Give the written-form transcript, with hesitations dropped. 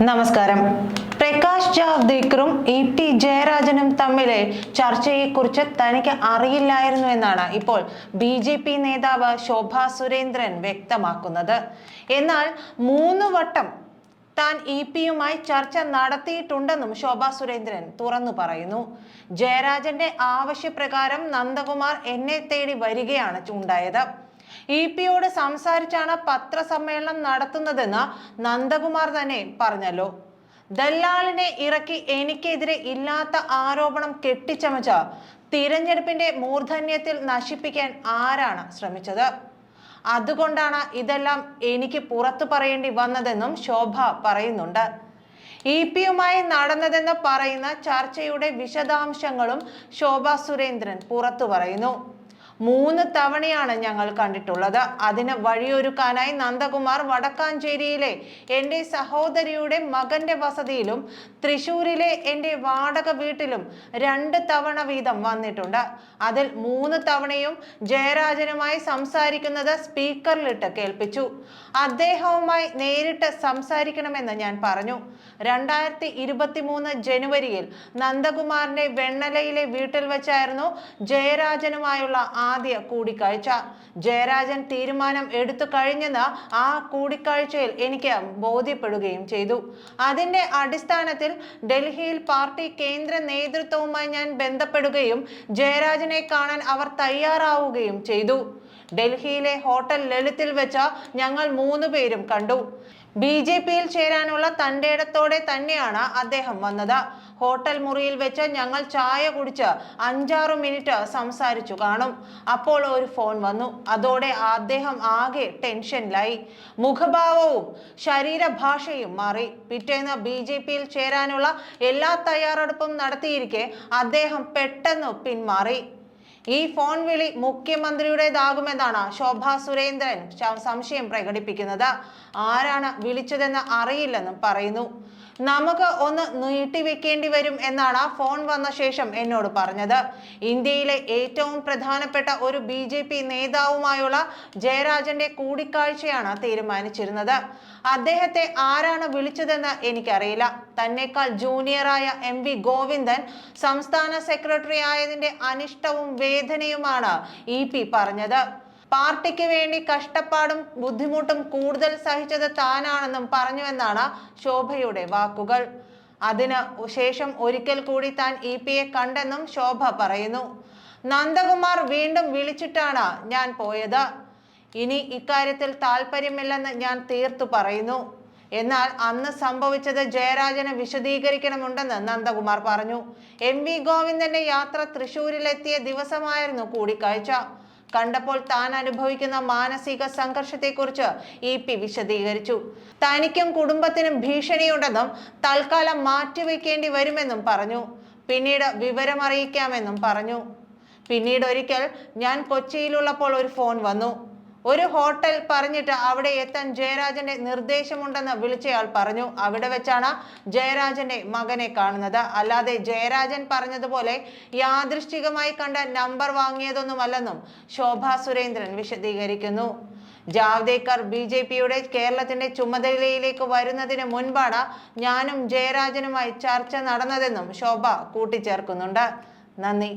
നമസ്കാരം. പ്രകാശ് ജാവ്ദേക്കറും ടി ജയരാജനും തമ്മിലെ ചർച്ചയെക്കുറിച്ച് തനിക്ക് അറിയില്ലായിരുന്നു എന്നാണ് ഇപ്പോൾ BJP നേതാവ് ശോഭാ സുരേന്ദ്രൻ വ്യക്തമാക്കുന്നത്. എന്നാൽ 3 വട്ടം താൻ യുമായി ചർച്ച നടത്തിയിട്ടുണ്ടെന്നും ശോഭാ സുരേന്ദ്രൻ തുറന്നു പറയുന്നു. ജയരാജന്റെ ആവശ്യപ്രകാരം നന്ദകുമാർ എന്നെ തേടി വരികയാണ് ഉണ്ടായത്. യോട് സംസാരിച്ചാണ് പത്രസമ്മേളനം നടത്തുന്നതെന്ന് നന്ദകുമാർ തന്നെ പറഞ്ഞല്ലോ. ദല്ലാളിനെ ഇറക്കി എനിക്കെതിരെ ഇല്ലാത്ത ആരോപണം കെട്ടിച്ചമച്ച തിരഞ്ഞെടുപ്പിന്റെ മൂർധന്യത്തിൽ നശിപ്പിക്കാൻ ആരാണ് ശ്രമിച്ചത്? അതുകൊണ്ടാണ് ഇതെല്ലാം എനിക്ക് പുറത്തു പറയേണ്ടി വന്നതെന്നും ശോഭ പറയുന്നുണ്ട്. യുമായി നടന്നതെന്ന് പറയുന്ന ചർച്ചയുടെ വിശദാംശങ്ങളും ശോഭാ സുരേന്ദ്രൻ പുറത്തു പറയുന്നു. 3 തവണയാണ് ഞങ്ങൾ കണ്ടിട്ടുള്ളത്. അതിന് വഴിയൊരുക്കാനായി നന്ദകുമാർ വടക്കാഞ്ചേരിയിലെ എൻ്റെ സഹോദരിയുടെ മകന്റെ വസതിയിലും തൃശ്ശൂരിലെ എൻ്റെ വാടക വീട്ടിലും 2 തവണ വീതം വന്നിട്ടുണ്ട്. അതിൽ 3 തവണയും ജയരാജനുമായി സംസാരിക്കുന്നത് സ്പീക്കറിലിട്ട് കേൾപ്പിച്ചു. അദ്ദേഹവുമായി നേരിട്ട് സംസാരിക്കണമെന്ന് ഞാൻ പറഞ്ഞു. 2023 ജനുവരിയിൽ നന്ദകുമാറിന്റെ വെണ്ണലയിലെ വീട്ടിൽ വെച്ചായിരുന്നു ജയരാജനുമായുള്ള ആദ്യ കൂടിക്കാഴ്ച. ജയരാജൻ തീരുമാനം എടുത്തു കഴിഞ്ഞെന്ന് ആ കൂടിക്കാഴ്ചയിൽ എനിക്ക് ബോധ്യപ്പെടുകയും ചെയ്തു. അതിന്റെ അടിസ്ഥാനത്തിൽ ഡൽഹിയിൽ പാർട്ടി കേന്ദ്ര നേതൃത്വവുമായി ഞാൻ ബന്ധപ്പെടുകയും ജയരാജനെ കാണാൻ അവർ തയ്യാറാവുകയും ചെയ്തു. ഡൽഹിയിലെ ഹോട്ടൽ ലളിത്തിൽ വെച്ച് ഞങ്ങൾ 3 പേരും കണ്ടു. BJPയിൽ ചേരാനുള്ള തന്റേടത്തോടെ തന്നെയാണ് അദ്ദേഹം വന്നത്. ഹോട്ടൽ മുറിയിൽ വെച്ച് ഞങ്ങൾ ചായ കുടിച്ച് 5-6 മിനിറ്റ് സംസാരിച്ചു കാണും. അപ്പോൾ ഒരു ഫോൺ വന്നു. അതോടെ അദ്ദേഹം ആകെ ടെൻഷനിലായി. മുഖഭാവവും ശരീരഭാഷയും മാറി. പിറ്റേന്ന് BJPയിൽ ചേരാനുള്ള എല്ലാ തയ്യാറെടുപ്പും നടത്തിയിരിക്കെ അദ്ദേഹം പെട്ടെന്ന് പിന്മാറി. ഈ ഫോൺ വിളി മുഖ്യമന്ത്രിയുടേതാകുമെന്നാണ് ശോഭാ സുരേന്ദ്രൻ സംശയം പ്രകടിപ്പിക്കുന്നത്. ആരാണ് വിളിച്ചതെന്ന് അറിയില്ലെന്നും പറയുന്നു. നമുക്ക് ഒന്ന് നീട്ടിവെക്കേണ്ടി വരും എന്നാണ് ഫോൺ വന്ന ശേഷം എന്നോട് പറഞ്ഞത്. ഇന്ത്യയിലെ ഏറ്റവും പ്രധാനപ്പെട്ട ഒരു BJP നേതാവുമായുള്ള ജയരാജന്റെ കൂടിക്കാഴ്ചയാണ് തീരുമാനിച്ചിരുന്നത്. അദ്ദേഹത്തെ ആരാണ് വിളിച്ചതെന്ന് എനിക്കറിയില്ല. തന്നെക്കാൾ ജൂനിയറായ MV ഗോവിന്ദൻ സംസ്ഥാന സെക്രട്ടറി ആയതിന്റെ അനിഷ്ടവും വേദനയുമാണ് EP പറഞ്ഞത്. പാർട്ടിക്ക് വേണ്ടി കഷ്ടപ്പാടും ബുദ്ധിമുട്ടും കൂടുതൽ സഹിച്ചത് താനാണെന്നും പറഞ്ഞുവെന്നാണ് ശോഭയുടെ വാക്കുകൾ. അതിന് ശേഷം ഒരിക്കൽ കൂടി താൻ EPയെ കണ്ടെന്നും ശോഭ പറയുന്നു. നന്ദകുമാർ വീണ്ടും വിളിച്ചിട്ടാണ് ഞാൻ പോയത്. ഇനി ഇക്കാര്യത്തിൽ താല്പര്യമില്ലെന്ന് ഞാൻ തീർത്തു പറയുന്നു. എന്നാൽ അന്ന് സംഭവിച്ചത് ജയരാജന് വിശദീകരിക്കണമുണ്ടെന്ന് നന്ദകുമാർ പറഞ്ഞു. MV ഗോവിന്ദന്റെ യാത്ര തൃശ്ശൂരിലെത്തിയ ദിവസമായിരുന്നു കൂടിക്കാഴ്ച. കണ്ടപ്പോൾ താൻ അനുഭവിക്കുന്ന മാനസിക സംഘർഷത്തെക്കുറിച്ച് EP വിശദീകരിച്ചു. തനിക്കും കുടുംബത്തിനും ഭീഷണിയുണ്ടെന്നും തൽക്കാലം മാറ്റിവെക്കേണ്ടി വരുമെന്നും പറഞ്ഞു. പിന്നീട് വിവരമറിയിക്കാമെന്നും പറഞ്ഞു. പിന്നീട് ഒരിക്കൽ ഞാൻ കൊച്ചിയിലുള്ളപ്പോൾ ഒരു ഫോൺ വന്നു. ഒരു ഹോട്ടൽ പറഞ്ഞിട്ട് അവിടെ എത്താൻ ജയരാജന്റെ നിർദ്ദേശമുണ്ടെന്ന് വിളിച്ചയാൾ പറഞ്ഞു. അവിടെ വെച്ചാണ് ജയരാജന്റെ മകനെ കാണുന്നത്. അല്ലാതെ ജയരാജൻ പറഞ്ഞതുപോലെ യാദൃശ്ചികമായി കണ്ട നമ്പർ വാങ്ങിയതൊന്നുമല്ലെന്നും ശോഭാ സുരേന്ദ്രൻ വിശദീകരിക്കുന്നു. ജാവ്ദേക്കർ BJPയുടെ കേരളത്തിന്റെ ചുമതലയിലേക്ക് വരുന്നതിന് മുൻപാണ് ഞാനും ജയരാജനുമായി ചർച്ച നടന്നതെന്നും ശോഭ കൂട്ടിച്ചേർക്കുന്നുണ്ട്. നന്ദി.